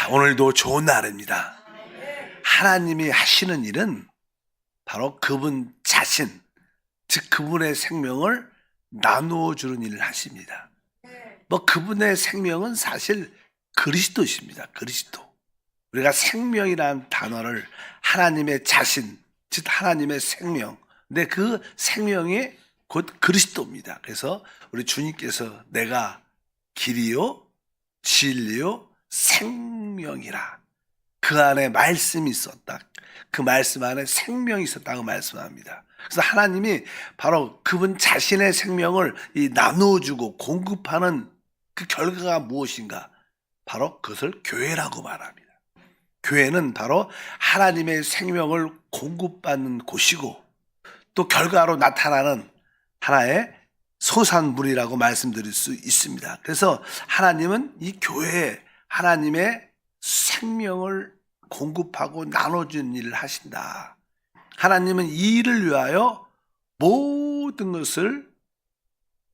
오늘도 좋은 날입니다. 하나님이 하시는 일은 바로 그분 자신, 즉 그분의 생명을 나누어 주는 일을 하십니다. 그분의 생명은 사실 그리스도십니다. 그리스도. 우리가 생명이라는 단어를 하나님의 자신, 즉 하나님의 생명. 근데 그 생명이 곧 그리스도입니다. 그래서 우리 주님께서 내가 길이요, 진리요, 생명이라. 그 안에 말씀이 있었다. 그 말씀 안에 생명이 있었다고 말씀합니다. 그래서 하나님이 바로 그분 자신의 생명을 나누어주고 공급하는 그 결과가 무엇인가? 바로 그것을 교회라고 말합니다. 교회는 바로 하나님의 생명을 공급받는 곳이고 또 결과로 나타나는 하나의 소산물이라고 말씀드릴 수 있습니다. 그래서 하나님은 이 교회에 하나님의 생명을 공급하고 나눠주는 일을 하신다. 하나님은 이 일을 위하여 모든 것을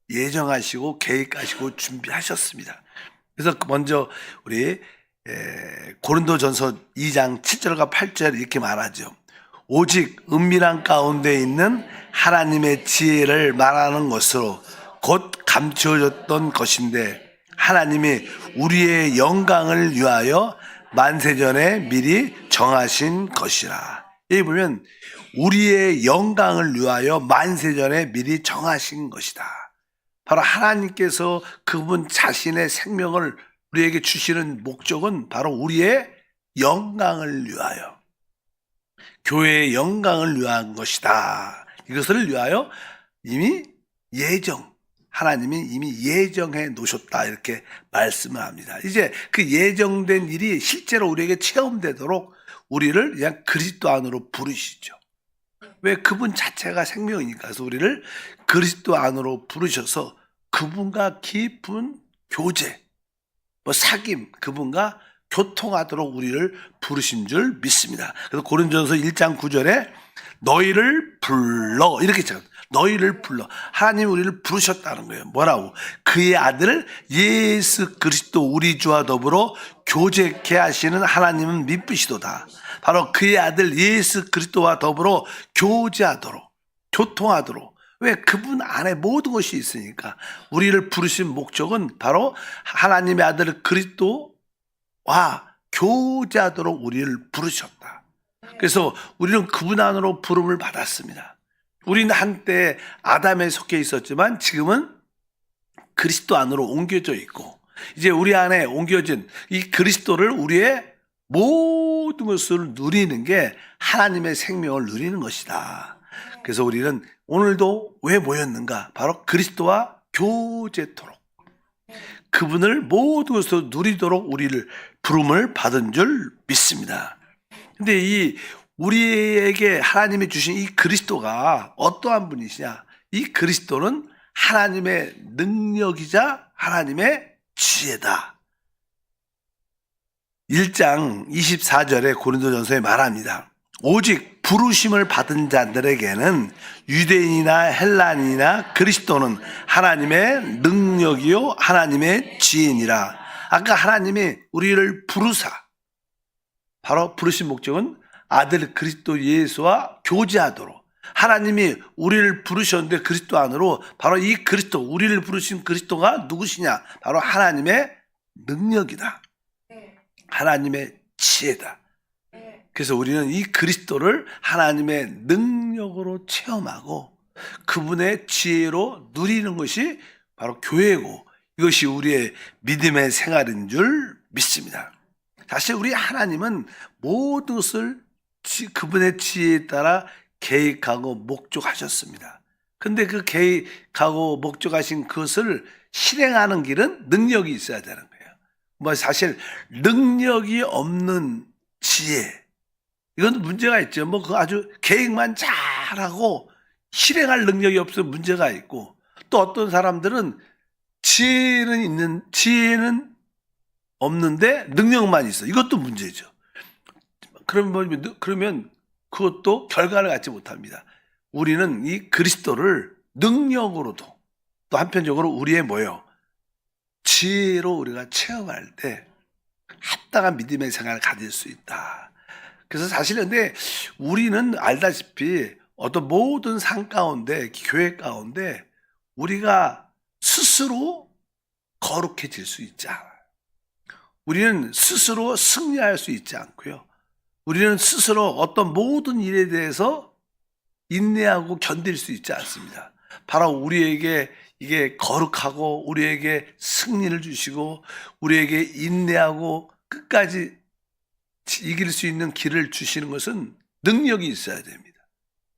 예정하시고 계획하시고 준비하셨습니다. 그래서 먼저 우리 고린도전서 2장 7절과 8절 이렇게 말하죠. 오직 은밀한 가운데 있는 하나님의 지혜를 말하는 것으로 곧 감추어졌던 것인데 하나님이 우리의 영광을 위하여 만세전에 미리 정하신 것이라. 여기 보면 우리의 영광을 위하여 만세전에 미리 정하신 것이다. 바로 하나님께서 그분 자신의 생명을 우리에게 주시는 목적은 바로 우리의 영광을 위하여, 교회의 영광을 위한 것이다. 이것을 위하여 이미 하나님이 이미 예정해 놓으셨다. 이렇게 말씀을 합니다. 이제 그 예정된 일이 실제로 우리에게 체험되도록 우리를 그냥 그리스도 안으로 부르시죠. 왜? 그분 자체가 생명이니까. 그래서 우리를 그리스도 안으로 부르셔서 그분과 깊은 교제, 사귐, 그분과 교통하도록 우리를 부르신 줄 믿습니다. 그래서 고린도전서 1장 9절에 너희를 불러 이렇게 쳐. 너희를 불러. 하나님이 우리를 부르셨다는 거예요. 뭐라고? 그의 아들 예수 그리스도 우리 주와 더불어 교제케 하시는 하나님은 미쁘시도다. 바로 그의 아들 예수 그리스도와 더불어 교제하도록, 교통하도록. 왜? 그분 안에 모든 것이 있으니까. 우리를 부르신 목적은 바로 하나님의 아들 그리스도와 교제하도록 우리를 부르셨다. 그래서 우리는 그분 안으로 부름을 받았습니다. 우리는 한때 아담에 속해 있었지만 지금은 그리스도 안으로 옮겨져 있고 이제 우리 안에 옮겨진 이 그리스도를 우리의 모든 것을 누리는 게 하나님의 생명을 누리는 것이다. 그래서 우리는 오늘도 왜 모였는가? 바로 그리스도와 교제토록 그분을 모든 것으로 누리도록 우리를 부름을 받은 줄 믿습니다. 근데 우리에게 하나님이 주신 이 그리스도가 어떠한 분이시냐? 이 그리스도는 하나님의 능력이자 하나님의 지혜다. 1장 24절에 고린도전서에 말합니다. 오직 부르심을 받은 자들에게는 유대인이나 헬라인이나 그리스도는 하나님의 능력이요 하나님의 지혜니라. 아까 하나님이 우리를 부르사 바로 부르신 목적은 아들 그리스도 예수와 교제하도록 하나님이 우리를 부르셨는데 그리스도 안으로 바로 이 그리스도 우리를 부르신 그리스도가 누구시냐? 바로 하나님의 능력이다. 하나님의 지혜다. 그래서 우리는 이 그리스도를 하나님의 능력으로 체험하고 그분의 지혜로 누리는 것이 바로 교회고 이것이 우리의 믿음의 생활인 줄 믿습니다. 사실 우리 하나님은 모든 것을 그분의 지혜에 따라 계획하고 목적하셨습니다. 근데 그 계획하고 목적하신 그것을 실행하는 길은 능력이 있어야 되는 거예요. 사실 능력이 없는 지혜 이건 문제가 있죠. 그 아주 계획만 잘하고 실행할 능력이 없으면 문제가 있고 또 어떤 사람들은 지혜는 없는데 능력만 있어. 이것도 문제죠. 그러면 그것도 결과를 갖지 못합니다. 우리는 이 그리스도를 능력으로도 또 한편적으로 우리의 지혜로 우리가 체험할 때 합당한 믿음의 생활을 가질 수 있다. 그래서 사실 근데 우리는 알다시피 어떤 모든 상 가운데, 교회 가운데 우리가 스스로 거룩해질 수 있지 않아요. 우리는 스스로 승리할 수 있지 않고요. 우리는 스스로 어떤 모든 일에 대해서 인내하고 견딜 수 있지 않습니다. 바로 우리에게 이게 거룩하고 우리에게 승리를 주시고 우리에게 인내하고 끝까지 이길 수 있는 길을 주시는 것은 능력이 있어야 됩니다.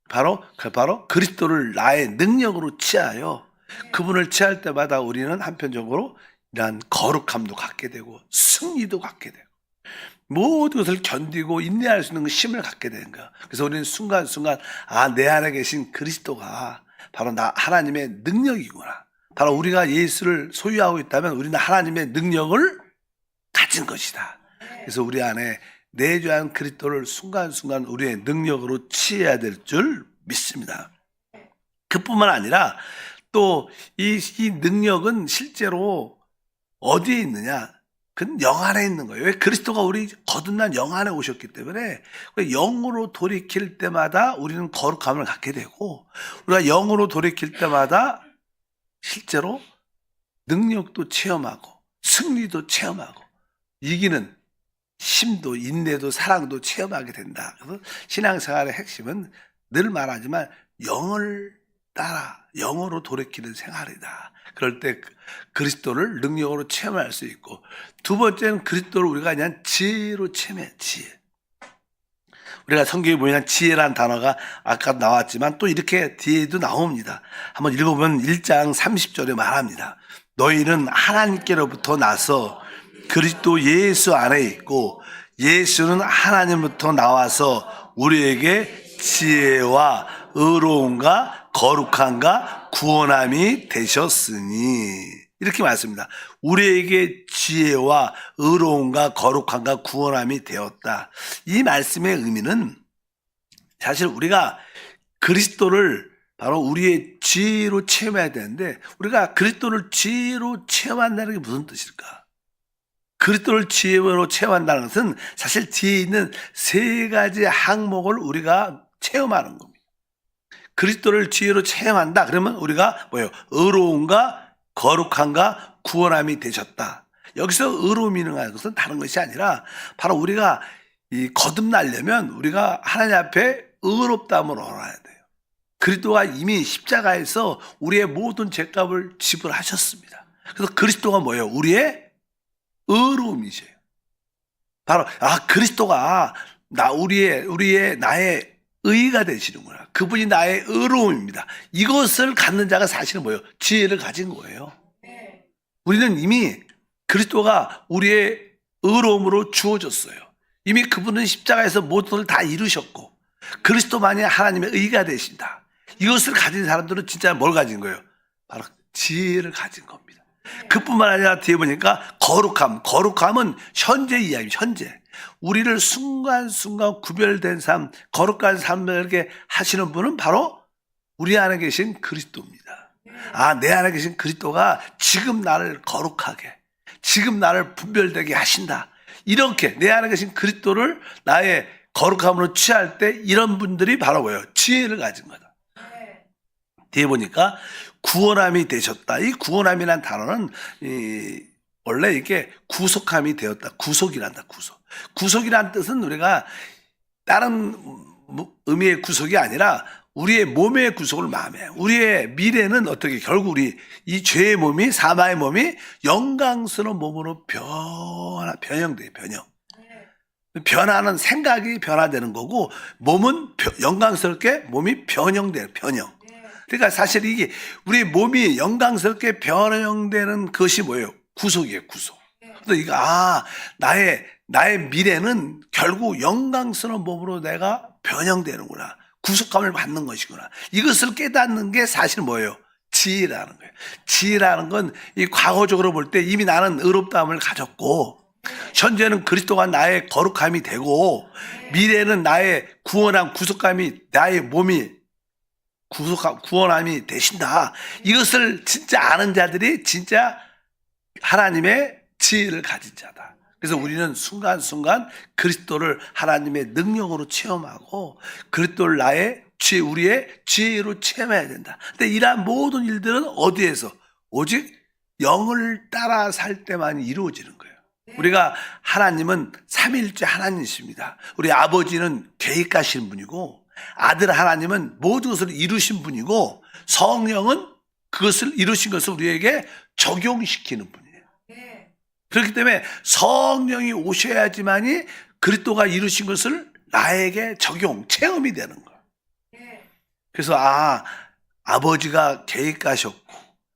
바로 그리스도를 나의 능력으로 취하여 그분을 취할 때마다 우리는 한편적으로 이러한 거룩함도 갖게 되고 승리도 갖게 되고 모든 것을 견디고 인내할 수 있는 힘을 갖게 되는 거야. 그래서 우리는 순간순간 내 안에 계신 그리스도가 바로 나 하나님의 능력이구나. 바로 우리가 예수를 소유하고 있다면 우리는 하나님의 능력을 가진 것이다. 그래서 우리 안에 내주한 그리스도를 순간순간 우리의 능력으로 취해야 될 줄 믿습니다. 그뿐만 아니라 또 이 능력은 실제로 어디에 있느냐? 그건 영 안에 있는 거예요. 왜? 그리스도가 우리 거듭난 영 안에 오셨기 때문에 영으로 돌이킬 때마다 우리는 거룩함을 갖게 되고 우리가 영으로 돌이킬 때마다 실제로 능력도 체험하고 승리도 체험하고 이기는 힘도 인내도 사랑도 체험하게 된다. 그래서 신앙생활의 핵심은 늘 말하지만 영을 따라 영으로 돌이키는 생활이다. 그럴 때 그리스도를 능력으로 체험할 수 있고 두 번째는 그리스도를 우리가 그냥 지혜로 체험해. 지혜. 우리가 성경에 보면 지혜란 단어가 아까 나왔지만 또 이렇게 뒤에도 나옵니다. 한번 읽어보면 1장 30절에 말합니다. 너희는 하나님께로부터 나서 그리스도 예수 안에 있고 예수는 하나님부터 나와서 우리에게 지혜와 의로움과 거룩함과 구원함이 되셨으니 이렇게 말씀입니다. 우리에게 지혜와 의로움과 거룩함과 구원함이 되었다. 이 말씀의 의미는 사실 우리가 그리스도를 바로 우리의 지혜로 체험해야 되는데 우리가 그리스도를 지혜로 체험한다는 게 무슨 뜻일까? 그리스도를 지혜로 체험한다는 것은 사실 뒤에 있는 세 가지 항목을 우리가 체험하는 겁니다. 그리스도를 지혜로 체험한다. 그러면 우리가 뭐예요? 의로움과 거룩함과 구원함이 되셨다. 여기서 의로움이라는 것은 다른 것이 아니라 바로 우리가 이 거듭나려면 우리가 하나님 앞에 의롭다함을 얻어야 돼요. 그리스도가 이미 십자가에서 우리의 모든 죄값을 지불하셨습니다. 그래서 그리스도가 뭐예요? 우리의 의로움이세요. 바로 그리스도가 나의 의가 되시는구나. 그분이 나의 의로움입니다. 이것을 갖는 자가 사실은 뭐예요? 지혜를 가진 거예요. 우리는 이미 그리스도가 우리의 의로움으로 주어졌어요. 이미 그분은 십자가에서 모든 것을 다 이루셨고 그리스도만이 하나님의 의가 되신다. 이것을 가진 사람들은 진짜 뭘 가진 거예요? 바로 지혜를 가진 겁니다. 그뿐만 아니라 뒤에 보니까 거룩함은 현재 이야기입니다. 현재. 우리를 순간순간 구별된 삶, 거룩한 삶을 이렇게 하시는 분은 바로 우리 안에 계신 그리스도입니다. 내 안에 계신 그리스도가 지금 나를 거룩하게, 지금 나를 분별되게 하신다. 이렇게 내 안에 계신 그리스도를 나의 거룩함으로 취할 때 이런 분들이 바로 뭐예요? 지혜를 가진 거다. 뒤에 보니까 구원함이 되셨다. 이 구원함이라는 단어는 원래 이게 구속함이 되었다. 구속이란다. 구속이라는 뜻은 우리가 다른 의미의 구속이 아니라 우리의 몸의 구속을 마음에 우리의 미래는 어떻게 결국 우리 이 죄의 몸이 사마의 몸이 영광스러운 몸으로 변형돼요. 변하는 생각이 변화되는 거고 몸은 영광스럽게 몸이 변형돼요. 그러니까 사실 이게 우리 몸이 영광스럽게 변형되는 것이 뭐예요? 구속이에요. 구속. 그래서 이거 나의 미래는 결국 영광스러운 몸으로 내가 변형되는구나. 구속감을 받는 것이구나. 이것을 깨닫는 게 사실 뭐예요? 지혜라는 거예요. 지혜라는 건 이 과거적으로 볼 때 이미 나는 의롭다함을 가졌고 현재는 그리스도가 나의 거룩함이 되고 미래는 나의 구원함, 구속감이 나의 몸이 구원함이 되신다. 이것을 진짜 아는 자들이 진짜 하나님의 지혜를 가진 자다. 그래서 우리는 순간순간 그리스도를 하나님의 능력으로 체험하고 그리스도를 우리의 지혜로 체험해야 된다. 근데 이러한 모든 일들은 어디에서? 오직 영을 따라 살 때만 이루어지는 거예요. 우리가 하나님은 삼위일체 하나님이십니다. 우리 아버지는 계획하시는 분이고 아들 하나님은 모든 것을 이루신 분이고 성령은 그것을 이루신 것을 우리에게 적용시키는 분이에요. 그렇기 때문에 성령이 오셔야지만이 그리스도가 이루신 것을 나에게 체험이 되는 거예요. 그래서 아버지가 계획하셨고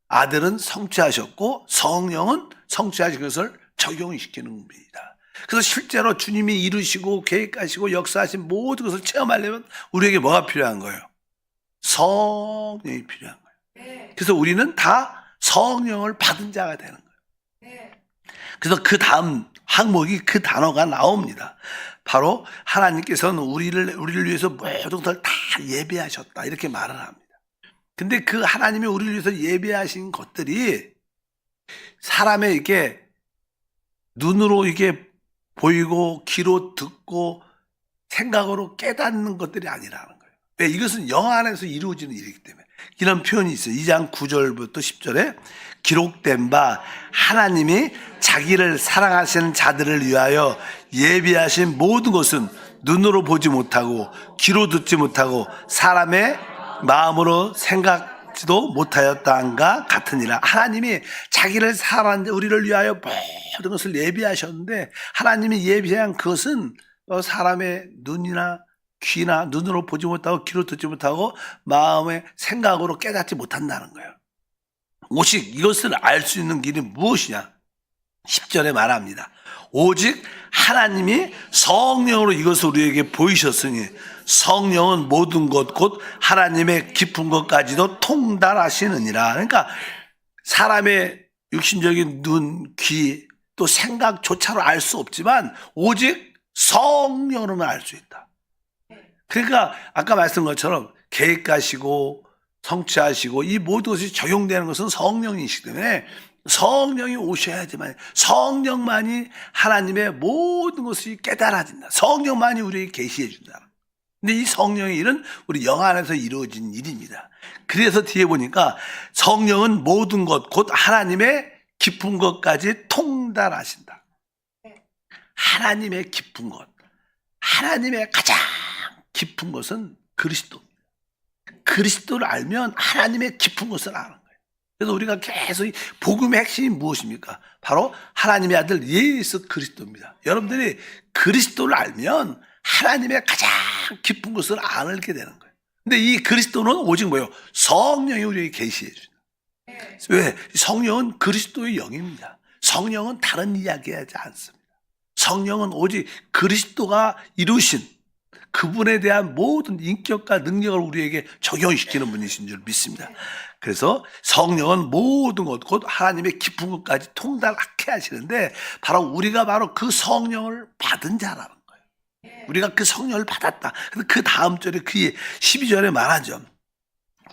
아들은 성취하셨고 성령은 성취하신 것을 적용시키는 겁니다. 그래서 실제로 주님이 이루시고 계획하시고 역사하신 모든 것을 체험하려면 우리에게 뭐가 필요한 거예요? 성령이 필요한 거예요. 그래서 우리는 다 성령을 받은 자가 되는 거예요. 그래서 그 다음 항목이 그 단어가 나옵니다. 바로 하나님께서는 우리를 위해서 모든 것을 다 예배하셨다 이렇게 말을 합니다. 근데 그 하나님이 우리를 위해서 예배하신 것들이 사람의 이게 눈으로 이게 보이고 귀로 듣고 생각으로 깨닫는 것들이 아니라는 거예요. 왜? 이것은 영 안에서 이루어지는 일이기 때문에. 이런 표현이 있어요. 2장 9절부터 10절에 기록된 바 하나님이 자기를 사랑하시는 자들을 위하여 예비하신 모든 것은 눈으로 보지 못하고 귀로 듣지 못하고 사람의 마음으로 생각지도 못하였다는가 같으니라. 하나님이 자기를 사랑하는 우리를 위하여 모든 것을 예비하셨는데 하나님이 예비한 그것은 사람의 눈이나 귀나 눈으로 보지 못하고 귀로 듣지 못하고 마음의 생각으로 깨닫지 못한다는 거예요. 오직 이것을 알 수 있는 길이 무엇이냐? 10절에 말합니다. 오직 하나님이 성령으로 이것을 우리에게 보이셨으니 성령은 모든 것 곧 하나님의 깊은 것까지도 통달하시느니라. 그러니까 사람의 육신적인 눈, 귀 또 생각조차로 알 수 없지만 오직 성령으로만 알 수 있다. 그러니까 아까 말씀한 것처럼 계획하시고 성취하시고 이 모든 것이 적용되는 것은 성령이시기 때문에 성령이 오셔야지만 성령만이 하나님의 모든 것이 깨달아진다. 성령만이 우리에게 계시해 준다. 근데 이 성령의 일은 우리 영 안에서 이루어진 일입니다. 그래서 뒤에 보니까 성령은 모든 것 곧 하나님의 깊은 것까지 통달하신다. 하나님의 깊은 것, 하나님의 가장 깊은 것은 그리스도입니다. 그리스도를 알면 하나님의 깊은 것을 아는 거예요. 그래서 우리가 계속 복음의 핵심이 무엇입니까? 바로 하나님의 아들 예수 그리스도입니다. 여러분들이 그리스도를 알면 하나님의 가장 깊은 것을 알게 되는 거예요. 근데 이 그리스도는 오직 뭐예요? 성령이 우리에게 계시해 주죠. 왜? 성령은 그리스도의 영입니다. 성령은 다른 이야기하지 않습니다. 성령은 오직 그리스도가 이루신 그분에 대한 모든 인격과 능력을 우리에게 적용시키는 분이신 줄 믿습니다. 그래서 성령은 모든 것, 곧 하나님의 깊은 것까지 통달하게 하시는데 우리가 바로 그 성령을 받은 자라는 거예요. 우리가 그 성령을 받았다. 그 다음 절에 그 12절에 말하죠.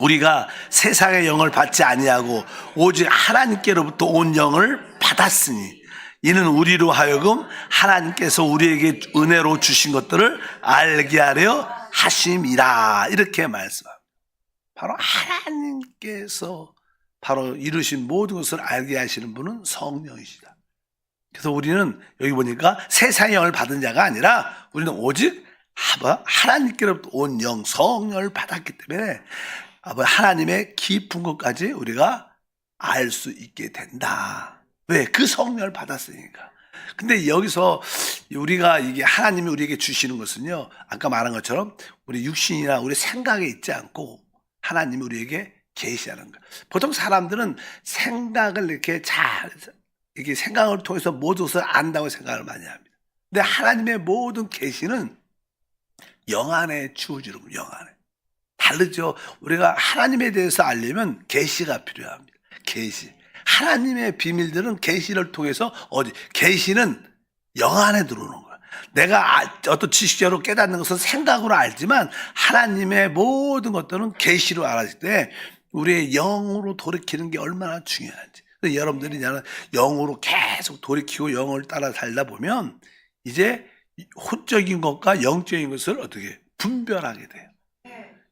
우리가 세상의 영을 받지 아니하고 오직 하나님께로부터 온 영을 받았으니 이는 우리로 하여금 하나님께서 우리에게 은혜로 주신 것들을 알게 하려 하심이라. 이렇게 말씀합니다. 바로 하나님께서 바로 이루신 모든 것을 알게 하시는 분은 성령이시다. 그래서 우리는 여기 보니까 세상의 영을 받은 자가 아니라 우리는 오직 하나님께로부터 온 영, 성령을 받았기 때문에 하나님의 깊은 것까지 우리가 알 수 있게 된다. 왜? 그 성령을 받았으니까. 근데 여기서 우리가 이게 하나님이 우리에게 주시는 것은요, 아까 말한 것처럼 우리 육신이나 우리 생각에 있지 않고 하나님이 우리에게 계시하는 거예요. 보통 사람들은 생각을 이렇게 생각을 통해서 모든 것을 안다고 생각을 많이 합니다. 근데 하나님의 모든 계시는 영 안에 주어지는 거예요. 영 안에. 다르죠. 우리가 하나님에 대해서 알려면 계시가 필요합니다. 계시. 하나님의 비밀들은 계시를 통해서 계시는 영 안에 들어오는 거야. 내가 어떤 지식적으로 깨닫는 것은 생각으로 알지만 하나님의 모든 것들은 계시로 알았을 때 우리의 영으로 돌이키는 게 얼마나 중요한지. 근데 여러분들이 이제는 영으로 계속 돌이키고 영을 따라 살다 보면 이제 혼적인 것과 영적인 것을 어떻게 분별하게 돼요.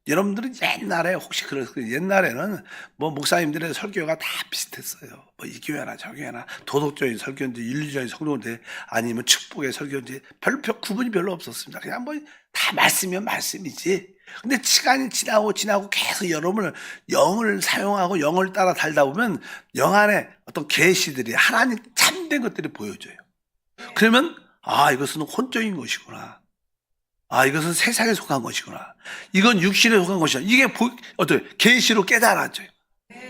여러분들은 옛날에 혹시 그랬어요. 옛날에는 뭐 목사님들의 설교가 다 비슷했어요. 뭐 이 교회나 저 교회나 도덕적인 설교인지 윤리적인 설교인지 아니면 축복의 설교인지 별로 구분이 별로 없었습니다. 그냥 뭐 다 말씀이면 말씀이지. 근데 시간이 지나고 계속 여러분을 영을 사용하고 영을 따라 살다 보면 영 안에 어떤 계시들이 하나님 참된 것들이 보여져요. 그러면 이것은 혼적인 것이구나. 이것은 세상에 속한 것이구나. 이건 육신에 속한 것이야. 이게 어떻게 계시로 깨달아져요.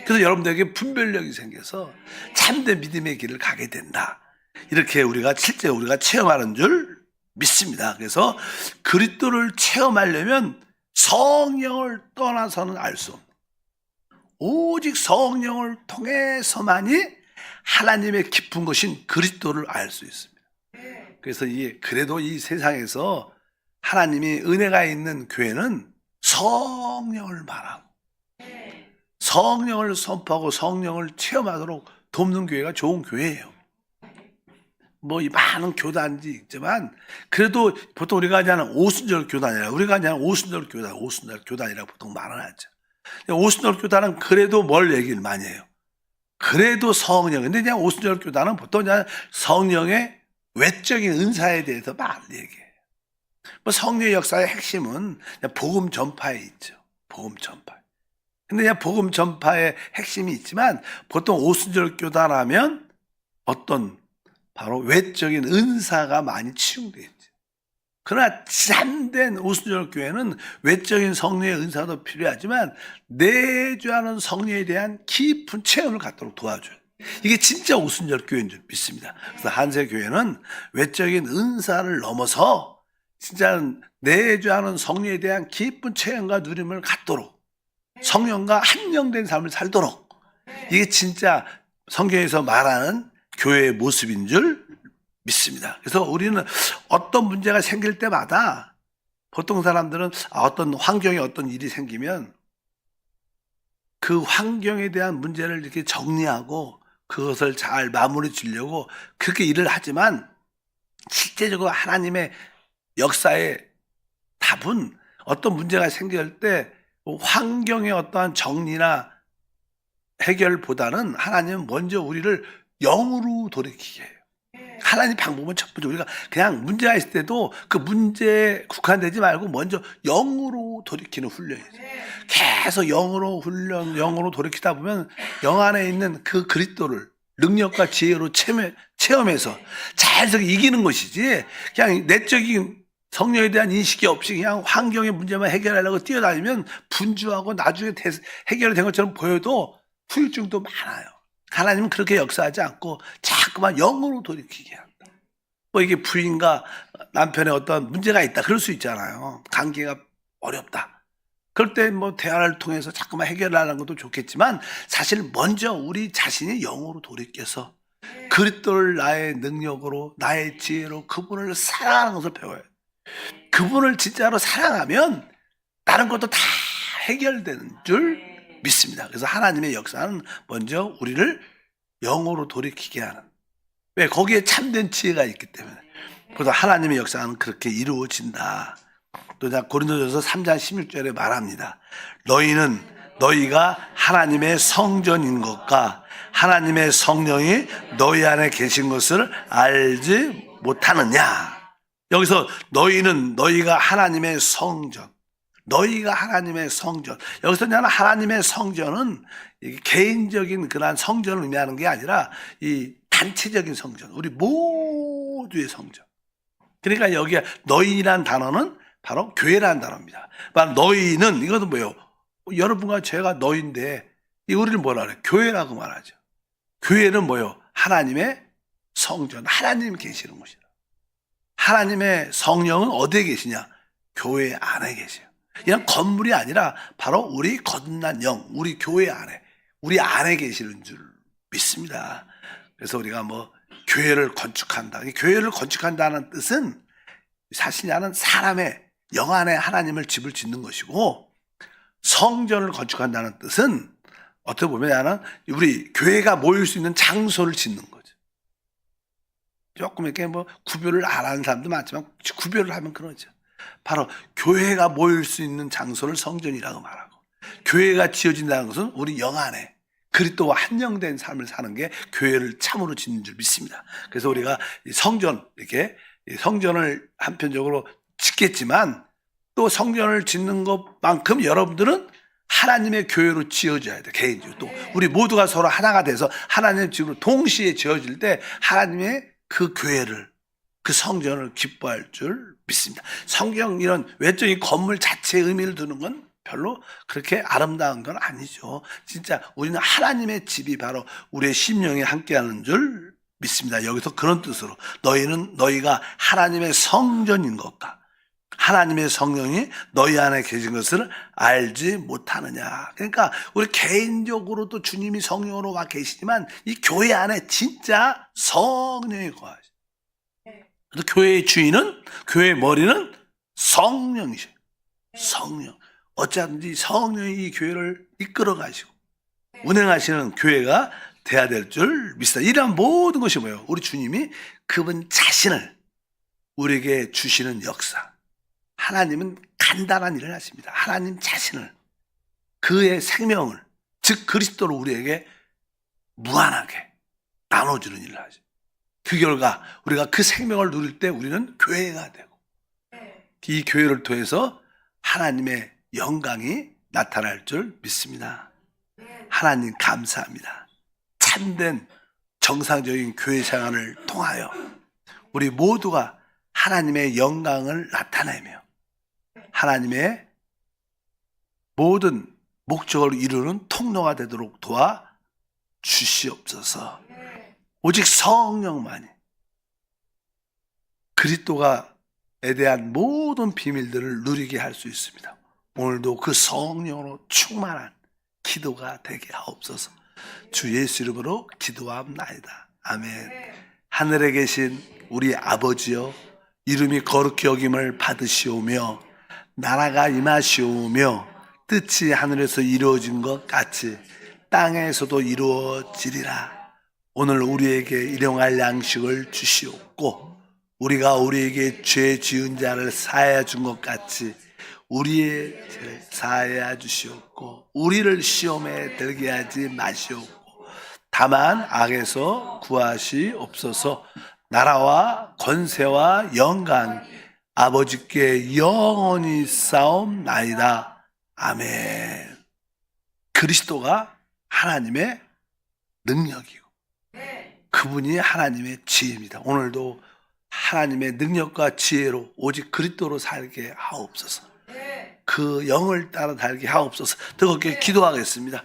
그래서 여러분들에게 분별력이 생겨서 참된 믿음의 길을 가게 된다. 이렇게 실제 우리가 체험하는 줄 믿습니다. 그래서 그리스도를 체험하려면 성령을 떠나서는 알 수 없는, 오직 성령을 통해서만이 하나님의 깊은 것인 그리스도를 알 수 있습니다. 그래서 그래도 이 세상에서 하나님이 은혜가 있는 교회는 성령을 말하고 성령을 선포하고 성령을 체험하도록 돕는 교회가 좋은 교회예요. 뭐 이 많은 교단이 있지만 그래도 보통 우리가 하는 오순절 교단이라 우리가 하는 오순절 교단이라고 보통 말을 하죠. 오순절 교단은 그래도 뭘 얘기를 많이 해요. 그래도 성령. 근데 그냥 오순절 교단은 보통 그냥 성령의 외적인 은사에 대해서 많이 얘기해요. 뭐 성령의 역사의 핵심은 그냥 복음 전파에 있죠. 복음 전파. 근데 그냥 복음 전파의 핵심이 있지만 보통 오순절 교단하면 어떤 바로 외적인 은사가 많이 치용되어 있죠. 그러나 참된 오순절 교회는 외적인 성령의 은사도 필요하지만 내주하는 성령에 대한 깊은 체험을 갖도록 도와줘요. 이게 진짜 오순절 교회인 줄 믿습니다. 그래서 한세 교회는 외적인 은사를 넘어서 진짜 내주하는 성령에 대한 깊은 체험과 누림을 갖도록 성령과 한영된 삶을 살도록 이게 진짜 성경에서 말하는 교회의 모습인 줄 믿습니다. 그래서 우리는 어떤 문제가 생길 때마다 보통 사람들은 어떤 환경에 어떤 일이 생기면 그 환경에 대한 문제를 이렇게 정리하고 그것을 잘 마무리 지려고 그렇게 일을 하지만 실제적으로 하나님의 역사의 답은 어떤 문제가 생길 때 환경의 어떠한 정리나 해결보다는 하나님은 먼저 우리를 영으로 돌이키게 해요. 하나님 방법은 첫 번째 우리가 그냥 문제가 있을 때도 그 문제에 국한되지 말고 먼저 영으로 돌이키는 훈련이죠. 계속 영으로 돌이키다 보면 영 안에 있는 그 그리스도를 능력과 지혜로 체험해서 잘 이기는 것이지 그냥 내적인 성령에 대한 인식이 없이 그냥 환경의 문제만 해결하려고 뛰어다니면 분주하고 나중에 해결된 것처럼 보여도 후유증도 많아요. 하나님은 그렇게 역사하지 않고 자꾸만 영으로 돌이키게 한다. 뭐 이게 부인과 남편의 어떤 문제가 있다. 그럴 수 있잖아요. 관계가 어렵다. 그럴 때 뭐 대화를 통해서 자꾸만 해결하는 것도 좋겠지만 사실 먼저 우리 자신이 영으로 돌이켜서 그리스도를 나의 능력으로 나의 지혜로 그분을 사랑하는 것을 배워요. 그분을 진짜로 사랑하면 다른 것도 다 해결되는 줄 믿습니다. 그래서 하나님의 역사는 먼저 우리를 영으로 돌이키게 하는. 왜? 거기에 참된 지혜가 있기 때문에. 그래서 하나님의 역사는 그렇게 이루어진다. 또 고린도전서 3장 16절에 말합니다. 너희가 하나님의 성전인 것과 하나님의 성령이 너희 안에 계신 것을 알지 못하느냐. 여기서 너희가 하나님의 성전. 너희가 하나님의 성전. 여기서 하나님의 성전은 개인적인 그러한 성전을 의미하는 게 아니라 이 단체적인 성전. 우리 모두의 성전. 그러니까 여기에 너희란 단어는 바로 교회라는 단어입니다. 너희는 이것은 뭐예요? 여러분과 제가 너희인데 우리를 뭐라 그래? 교회라고 말하죠. 교회는 뭐예요? 하나님의 성전. 하나님 계시는 곳이라. 하나님의 성령은 어디에 계시냐? 교회 안에 계세요. 이런 건물이 아니라 바로 우리 거듭난 영, 우리 교회 안에, 우리 안에 계시는 줄 믿습니다. 그래서 우리가 교회를 건축한다. 교회를 건축한다는 뜻은 사실 나는 사람의 영 안에 하나님을 집을 짓는 것이고 성전을 건축한다는 뜻은 어떻게 보면 나는 우리 교회가 모일 수 있는 장소를 짓는 거죠. 조금 이렇게 뭐 구별을 안 하는 사람도 많지만 구별을 하면 그러죠. 바로 교회가 모일 수 있는 장소를 성전이라고 말하고, 교회가 지어진다는 것은 우리 영 안에 그리스도와 한영된 삶을 사는 게 교회를 참으로 짓는 줄 믿습니다. 그래서 우리가 성전, 이렇게 성전을 한편적으로 짓겠지만 또 성전을 짓는 것만큼 여러분들은 하나님의 교회로 지어져야 돼. 개인적으로 또 우리 모두가 서로 하나가 돼서 하나님의 집으로 동시에 지어질 때 하나님의 그 교회를, 그 성전을 기뻐할 줄 믿습니다. 성경 이런 외적인 건물 자체의 의미를 두는 건 별로 그렇게 아름다운 건 아니죠. 진짜 우리는 하나님의 집이 바로 우리의 심령에 함께하는 줄 믿습니다. 여기서 그런 뜻으로 너희가 하나님의 성전인 것과 하나님의 성령이 너희 안에 계신 것을 알지 못하느냐. 그러니까 우리 개인적으로도 주님이 성령으로 와 계시지만 이 교회 안에 진짜 성령이 거하시죠. 그래서 교회의 주인은, 교회의 머리는 성령이셔요. 성령. 어찌하든지 성령이 이 교회를 이끌어 가시고 운행하시는 교회가 돼야 될 줄 믿습니다. 이러한 모든 것이 뭐예요? 우리 주님이 그분 자신을 우리에게 주시는 역사. 하나님은 간단한 일을 하십니다. 하나님 자신을, 그의 생명을, 즉 그리스도를 우리에게 무한하게 나눠주는 일을 하죠. 그 결과 우리가 그 생명을 누릴 때 우리는 교회가 되고, 이 교회를 통해서 하나님의 영광이 나타날 줄 믿습니다. 하나님 감사합니다. 참된 정상적인 교회 생활을 통하여 우리 모두가 하나님의 영광을 나타내며 하나님의 모든 목적을 이루는 통로가 되도록 도와 주시옵소서. 오직 성령만이 그리스도가에 대한 모든 비밀들을 누리게 할 수 있습니다. 오늘도 그 성령으로 충만한 기도가 되게 하옵소서. 주 예수 이름으로 기도합나이다. 아멘. 하늘에 계신 우리 아버지여, 이름이 거룩히 여김을 받으시오며 나라가 임하시오며 뜻이 하늘에서 이루어진 것 같이 땅에서도 이루어지리라. 오늘 우리에게 일용할 양식을 주시옵고 우리가 우리에게 죄 지은 자를 사하여 준 것 같이 우리의 죄를 사하여 주시옵고 우리를 시험에 들게 하지 마시옵고 다만 악에서 구하시옵소서. 나라와 권세와 영광 아버지께 영원히 싸움나이다. 아멘. 그리스도가 하나님의 능력이고 그분이 하나님의 지혜입니다. 오늘도 하나님의 능력과 지혜로 오직 그리스도로 살게 하옵소서. 그 영을 따라 살게 하옵소서. 뜨겁게 기도하겠습니다.